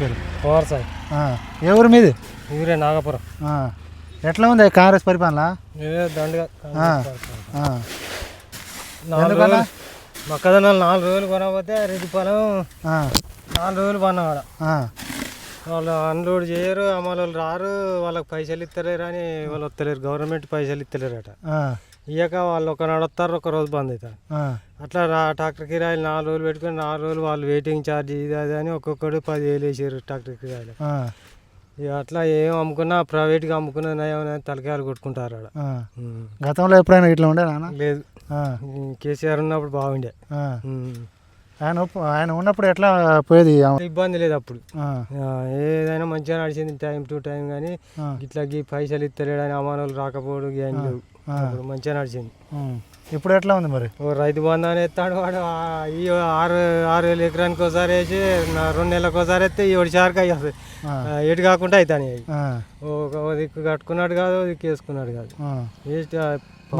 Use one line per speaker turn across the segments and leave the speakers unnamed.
పేరు?
కుమార్ సాయి.
ఏ ఊరు మీది?
ఊరే నాగపురం.
ఎట్లా ఉంది కాంగ్రెస్ పరిపాలన?
దండగా
ఎందుకన్నా?
మొక్కజొన్నలు 4 రోజులు కొనకపోతే రెడ్డిపాలెం 4 రోజులు పన్నాడ. వాళ్ళు అన్లోడ్ చేయరు, అమలు రారు, వాళ్ళకి పైసలు ఇస్తలేరు అని వాళ్ళు వస్తలేరు, గవర్నమెంట్ పైసలు ఇస్తలేరట. ఇయ్యక వాళ్ళు ఒక నడుస్తారు, ఒక రోజు బంద్ అవుతారు. అట్లా ట్రాక్టర్ కిరాయిలు 4 రోజులు పెట్టుకుని 4 రోజులు వాళ్ళు వెయిటింగ్ ఛార్జ్ ఇది అది అని ఒక్కొక్కడు 10,000 వేసారు ట్రాక్టర్ కిరాయిలు. ఇక అట్లా ఏం అమ్ముకున్నా ప్రైవేట్గా అమ్ముకున్నా నయం తలకాయలు కొట్టుకుంటారు ఆడ.
గతంలో ఎప్పుడైనా ఇట్లా ఉండే?
లేదు, కేసీఆర్ ఉన్నప్పుడు బాగుండే.
ఆయన ఉన్నప్పుడు ఎట్లా పోయేది?
ఇబ్బంది లేదు అప్పుడు, ఏదైనా మంచిగా నడిచింది టైం టు టైం. కానీ ఇట్లా పైసలు ఇస్తలేడని అమానులు రాకపోవడం ఏం లేవు, మంచిగా నడిచింది.
ఇప్పుడు ఎట్లా ఉంది మరి?
రైతు బంధు అని ఎత్తాడు వాడు. ఈ 6,000 ఎకరానికి ఒకసారి వేసి 2 నెలలకు ఒకసారి ఎత్తే 7 చారుకు అయ్యి ఎటు కాకుండా అవుతాయి. ఒక దిక్కు కట్టుకున్నాడు కాదు, దిక్కు వేసుకున్నాడు కాదు.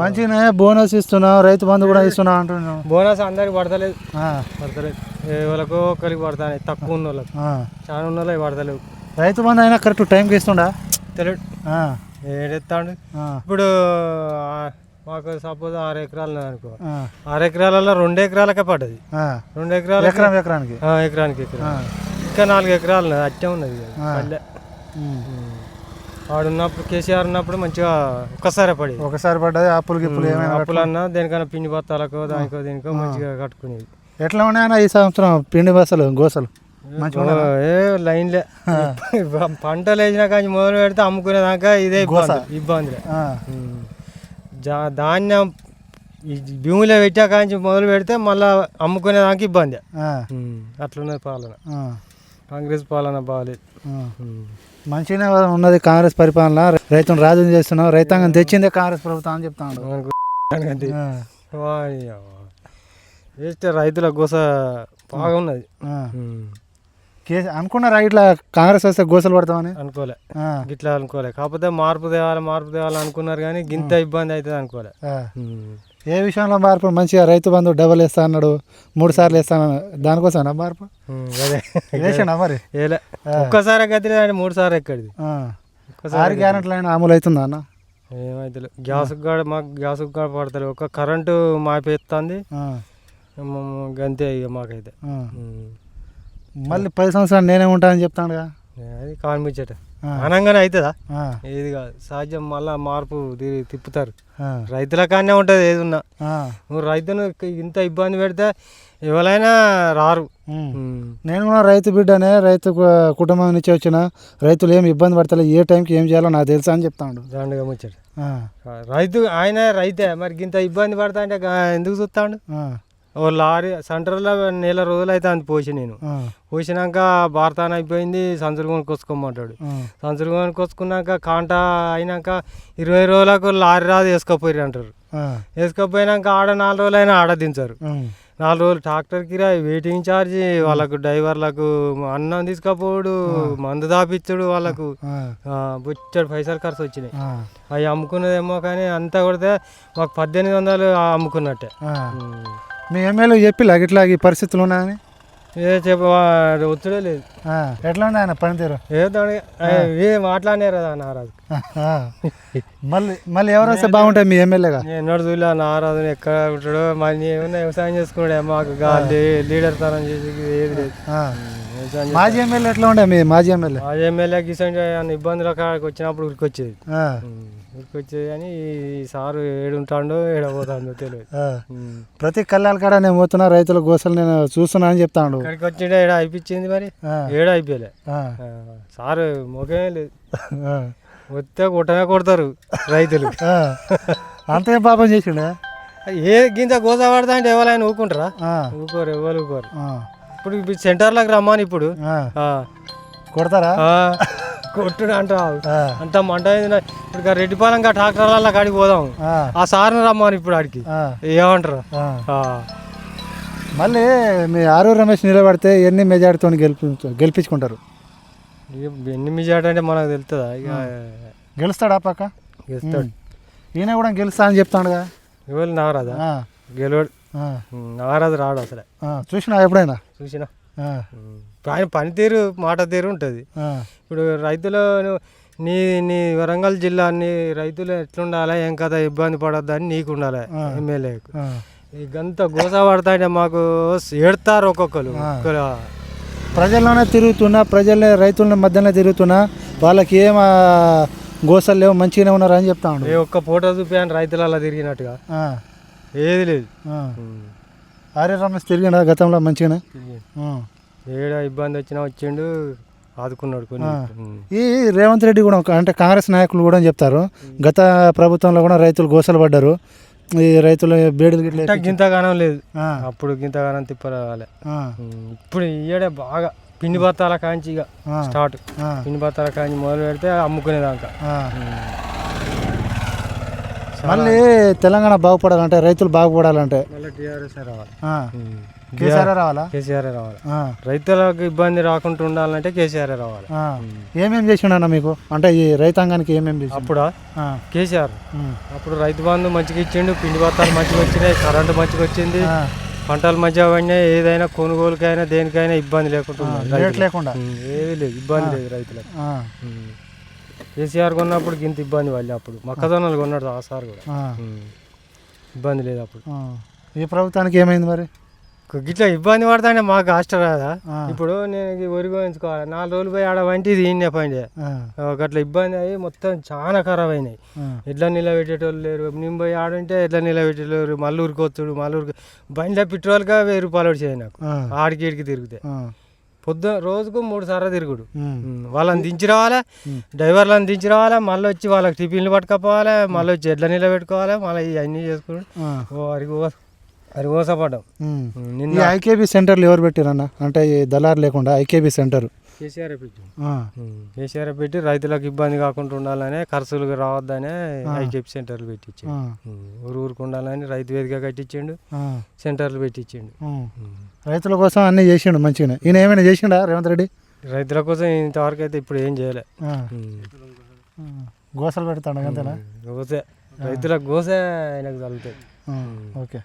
మంచిగానే బోనస్ ఇస్తున్నావు, రైతు బంధు కూడా ఇస్తున్నావు అంటున్నావు.
బోనస్ అందరికి పడతలేదు, వాళ్ళకు ఒక్కరికి పడతాయి, తక్కువ ఉన్న వాళ్ళకి. చాలా ఉన్న వాళ్ళకి పడతలేవు.
రైతు బంధు అయినా కరెక్ట్ టైంకి ఇస్తుండా?
తెలియదు ఏడెత్తాడు. ఇప్పుడు మాకు సపోజ్ 6 ఎకరాలు అనుకో, 6 ఎకరాలలో 2 ఎకరాలకే పడ్డది. 2 ఎకరాలు ఎకరానికి ఇంకా 4 ఎకరాలు అట్టే ఉన్నది పల్లె. వాడు ఉన్నప్పుడు కేసీఆర్ ఉన్నప్పుడు మంచిగా ఒకసారి పడ్డది. అప్పులు అన్నా దేనికన్నా పిండి బత్తాలకో దానికో దీనికో మంచిగా కట్టుకునేది.
ఎట్లా ఉన్నాయన్నా ఈ సంవత్సరం పిండి బస్సలు గోసలు?
లైన్లే పంటలు వేసినా కానీ మొదలు పెడితే అమ్ముకునేదాకా ఇదే ఇబ్బంది. ధాన్యం భూమిలో పెట్టా కాంచి మొదలు పెడితే మళ్ళీ అమ్ముకునేదాకా ఇబ్బంది. అట్లున్నది పాలన, కాంగ్రెస్ పాలన బాగాలేదు.
మంచిగానే ఉన్నది కాంగ్రెస్ పరిపాలన. రైతును రాజు చేస్తున్నావు, రైతాంగం తెచ్చిందే కాంగ్రెస్ ప్రభుత్వం అని చెప్తాను.
వేస్తే రైతుల గోస బాగున్నది.
అనుకున్నారా ఇట్లా కాంగ్రెస్ వస్తే గోసలు పడతామని?
అనుకోలే, ఇట్లా అనుకోలే. కాకపోతే మార్పు తేవాలి అనుకున్నారు కానీ గింత ఇబ్బంది అవుతుంది అనుకోలే.
ఏ విషయంలో మార్పు? మంచిగా రైతు బంధు డబల్ వేస్తా అన్నాడు, 3 సార్లు వేస్తాను, దానికోసం మార్పు వేసానా మరి?
ఒక్కసారి గతిలే 3 సార్లు ఎక్కడిది?
6 గ్యారెంట్లు అయినా అమలు అవుతుందా అన్న?
ఏమైతే గ్యాస్ మాకు గ్యాస్ కూడా పడతలేదు. ఒక కరెంటు మాపేస్తుంది గంతే ఇక మాకైతే.
మళ్ళీ 10 సంవత్సరాలు నేనే ఉంటానని చెప్తాను.
అది కానిపించట అనంగానే అవుతుందా? ఏది కాదు, సాధ్యం. మళ్ళా మార్పు తిప్పుతారు. రైతుల కానే ఉంటుంది ఏది ఉన్నా. నువ్వు రైతును ఇంత ఇబ్బంది పెడితే ఎవరైనా రారు.
నేను కూడా రైతు బిడ్డనే, రైతు కుటుంబం నుంచి వచ్చిన. రైతులు ఏమి ఇబ్బంది పడతలేదు, ఏ టైంకి ఏం చేయాలో నాకు తెలుసా అని చెప్తాడు.
దండగా ముచ్చట. రైతు ఆయన రైతే, మరి ఇంత ఇబ్బంది పడతా అంటే ఎందుకు చూస్తాడు? ఓ లారీ సెంటర్లో 1 నెల రోజులు అయితే అంత పోసి నేను పోసినాక భారతాన అయిపోయింది, సంచులు కొనుక్కొచ్చుకోమంటాడు. సంచులు కొనుక్కొచ్చుకున్నాక కాంటా అయినాక 20 రోజులకు లారీ రాదు వేసుకోపోయి అంటారు. వేసుకోపోయినాక ఆడ 4 రోజులు అయినా ఆడ దించారు. 4 రోజులు ట్రాక్టర్ కిరాయి, వెయిటింగ్ ఛార్జీ, వాళ్ళకు డ్రైవర్లకు అన్నం తీసుకపోడు, మందు దాపిచ్చుడు, వాళ్ళకు బుచ్చడు పైసలు ఖర్చు వచ్చినాయి. అవి అమ్ముకున్నదేమో కానీ అంతా కొడితే మాకు 1800 అమ్ముకున్నట్టే.
మీ ఎమ్మెల్యే చెప్పి ఇట్లా ఈ పరిస్థితులు ఉన్నాయని?
ఒత్తిడే లేదు.
ఎట్లా ఉన్నాయి ఆయన పనితీరు?
ఏ మాట్లాడినారు కదా నారాజు.
మళ్ళీ ఎవరు వస్తే బాగుంటాయి మీ ఎమ్మెల్యేగా?
ఎన్నడు చూడలే నారాజు ఎక్కడ ఉంటాడో. మళ్ళీ ఏమన్నా వ్యవసాయం చేసుకున్నాడే, మాకు లీడర్ తనం చేసి ఏది లేదు.
మాజీ ఎమ్మెల్యే ఎట్లా ఉండే మీ మాజీ ఎమ్మెల్యే?
మాజీ ఎమ్మెల్యేకి ఇబ్బందుల కాడికి వచ్చినప్పుడు ఉరికొచ్చేది కానీ ఈ సారు ఏడుంటాడో ఏడబోతాడో తెలియదు.
ప్రతి కళ్యాణ కాడ నేను పోతున్నా, రైతుల గోసలు నేను చూస్తున్నా అని చెప్తాడు.
ఇక్కడికి వచ్చిండే ఏడా అయిపించింది, మరి ఏడా అయిపోయలే. సారు మొఖమే లేదు, వస్తే కొట్టనే రైతులు.
అంతే పాపం చేసిండే.
ఏ గింత గోస పడతా అంటే ఎవరైనా ఊరుకుంటారా? ఊరుకోరు, ఎవరు ఊరుకోరు. ఇప్పుడు సెంటర్లకు రమ్మని ఇప్పుడు
కొడతారా?
కొట్టుడు అంటావు అంత మంట. ఇప్పుడు రెడ్డిపాలెం ట్రాక్టర్ల కాడికి పోదాం, ఆ సార్ని రమ్మని ఇప్పుడు ఆడికి ఏమంటారు?
మళ్ళీ మీ ఆరూరు రమేష్ నిలబడితే ఎన్ని మెజార్టీతో గెలిపించుకుంటారు?
ఎన్ని మెజార్టీ అంటే మనకు తెలుస్తుందా? ఇక
గెలుస్తాడా? పక్క
గెలుస్తాడు.
ఈయన కూడా గెలుస్తా అని చెప్తాడుగా.
ఎవరు నాగరాజా? గెలవాడు. నాగరాజు రాడు అసలే.
చూసినా ఎప్పుడైనా?
చూసినా. ఆయన పనితీరు మాట తీరు ఉంటుంది. ఇప్పుడు రైతులు నీ నీ వరంగల్ జిల్లా అన్ని రైతులు ఎట్లుండాలి, ఏం కదా ఇబ్బంది పడొద్దని నీకు ఉండాలి ఎమ్మెల్యేకు. ఇకంత గోస పడతాంటే మాకు ఏడతారు ఒక్కొక్కరు.
ప్రజల్లోనే తిరుగుతున్నా, ప్రజల్ని రైతుల మధ్యనే తిరుగుతున్నా, వాళ్ళకి ఏం గోసలు లేవు, మంచిగానే ఉన్నారు అని చెప్తా ఉండు.
ఏ ఒక్క ఫోటో చూపాను రైతులు అలా తిరిగినట్టుగా ఏది లేదు.
ఆర్య రమేష్ తిరిగినా గతంలో మంచిగానే
ఏడ ఇబ్బంది వచ్చినా వచ్చిండు, ఆదుకున్నాడు కొన్ని.
ఈ రేవంత్ రెడ్డి కూడా అంటే కాంగ్రెస్ నాయకులు కూడా చెప్తారు, గత ప్రభుత్వంలో కూడా రైతులు గోసలు పడ్డారు, ఈ రైతులు బేడులు గిట్ల
గింతగానం లేదు, అప్పుడు గింతగానం తిప్పరాలే. ఇప్పుడు ఈయడే బాగా పిండి బత్తాల కాంచి ఇక స్టార్ట్. పిండి బత్తాల కాంచి మొదలు పెడితే అమ్ముకునేదాకా.
మళ్ళీ తెలంగాణ బాగుపడాలంటే, రైతులు బాగుపడాలంటే
మళ్ళీ టీఆర్ఎస్ రావాలి,
కేసీఆర్ రావాలా?
కేసీఆర్ రావాలి. రైతులకు ఇబ్బంది రాకుండా ఉండాలంటే కేసీఆర్ రావాలి.
ఏమేమి చేసిండన్న మీకు, అంటే ఈ రైతాంగానికి ఏమేమి చేసి?
అప్పుడా కేసీఆర్ అప్పుడు రైతు బంధు మంచిగా ఇచ్చిండు, పిండి బత్తాలు మంచిగా వచ్చినాయి, కరెంటు మంచిగా వచ్చింది, పంటలు మంచిగా పడినాయి, ఏదైనా కొనుగోలుకైనా దేనికైనా ఇబ్బంది లేకుండా ఏది లేదు, ఇబ్బంది లేదు రైతులకు. కేసీఆర్ కొన్నప్పుడు ఇంత ఇబ్బంది వాళ్ళు, అప్పుడు మొక్కజొన్నలు కొన్నాడు ఆ సార్ కూడా, ఇబ్బంది లేదు అప్పుడు.
ఈ ప్రభుత్వానికి ఏమైంది మరి?
గిట్లా ఇబ్బంది పడతానే మాకు హాస్టల్ కదా. ఇప్పుడు నేను వరి కోయించుకోవాలి, 4 రోజులు పోయి ఆడ వంటి ఈయన పండి అట్లా ఇబ్బంది అయ్యి మొత్తం చాలా ఖరాబ్ అయినాయి. ఎట్లా నిలబెట్టేటోళ్ళు లేరు, నేను పోయి ఆడుంటే ఎట్లా నిలబెట్టేటోళ్ళు, మళ్ళీ ఊరికొచ్చుడు, మళ్ళీ బండిలో పెట్రోల్గా 1000 రూపాయలు వచ్చాయి నాకు, ఆడికి ఈడికి తిరిగితే. రోజుకు 3 సార్లు తిరుగుడు, వాళ్ళని దించి రావాలి, డ్రైవర్లను దించి రావాలి, మళ్ళీ వచ్చి వాళ్ళకి టిఫిన్లు పట్టుకపోవాలి, మళ్ళీ వచ్చి ఎట్లా నిలబెట్టుకోవాలి, మళ్ళీ ఇవన్నీ చేసుకుని అది మోసపడ్డాం.
ఈ ఐకేబీ సెంటర్లు ఎవరు పెట్టారన్న, అంటే ఈ దళారు లేకుండా ఐకేబీ సెంటర్
కేసీఆర్ పెట్టి రైతులకు ఇబ్బంది కాకుండా ఉండాలనే, ఖర్చులు రావద్దనే ఐకేబీ సెంటర్లు పెట్టించాడు. ఊరికి ఉండాలని రైతు వేదిక కట్టించిండు, సెంటర్లు పెట్టించిండు.
రైతుల కోసం అన్నీ చేసిండు మంచిగానే. ఈయన ఏమైనా చేసిండా రేవంత్ రెడ్డి?
రైతుల కోసం ఇంతవరకు అయితే ఇప్పుడు ఏం చేయలే.
గోసలు పెడతాడు అంతేనా?
గోసే రైతులకు గోసే ఆయనకు తగులుతాయి.
ఓకే.